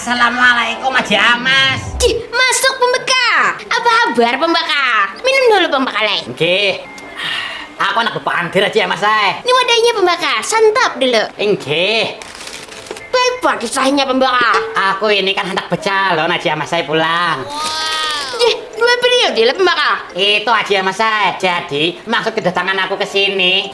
Assalamualaikum Haji Amas. Masuk pembeka. Apa kabar pembeka? Minum dulu pembeka leh. Nggih. Aku anak bepandir Haji Amas saya. Ini wadahnya pembeka, santap dulu. Nggih. Apa kisahnya pembeka? Aku ini kan hendak becalon Haji Amas saya pulang. Dua periode lah pembeka. Itu Haji Amas saya. Jadi maksud kedatangan aku ke sini.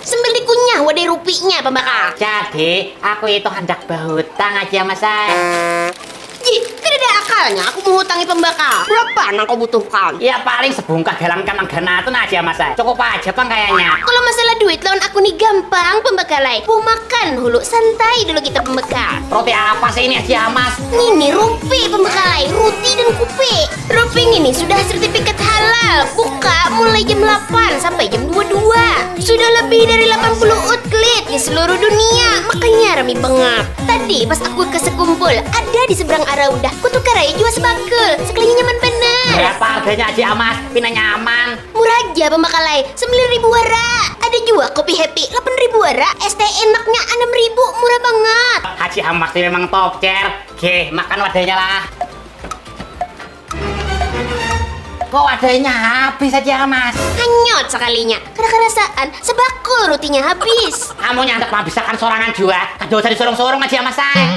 Sembeli kunyah wadai rupinya pembeka. Jadi aku itu hendak berhutang Haji Amas saya. Tidak ada akalnya aku menghutangi pembeka. Berapa yang kau butuhkan? Ya paling sebungkah galang kanang gana itu Haji Amas saya. Cukup aja bang kayaknya. Kalau masalah duit lawan aku nih gampang pembeka leh. Mau makan hulu santai dulu kita pembeka. Roti apa sih ini Haji Amas? Ini rupi pembeka leh, roti dan kupi. Rupi ini sudah sertifikat halal. Buka mulai jam 8 sampai jam 22. Sudah lebih dari 80 outlet di seluruh dunia. Makanya rame banget. Tadi pas aku ke sekumpul, ada di seberang arah udah kutukar aja jual sebakul. Sekalinya nyaman bener. Berapa harganya Haji Amas? Pina nyaman. Murah aja pembakalai 9.000 wara. Ada juga kopi happy 8.000 wara. Es teh enaknya 6.000. Murah banget. Haji Amas ini memang top chair. Oke, makan wadahnya lah. Kok wadahnya habis Haji Amas? Hanyut sekalinya. Karena rasaan sebakul rotinya habis. Kamu nyandak menghabiskan sorangan juga. Kado jadi sorong-sorong Haji Amas saya.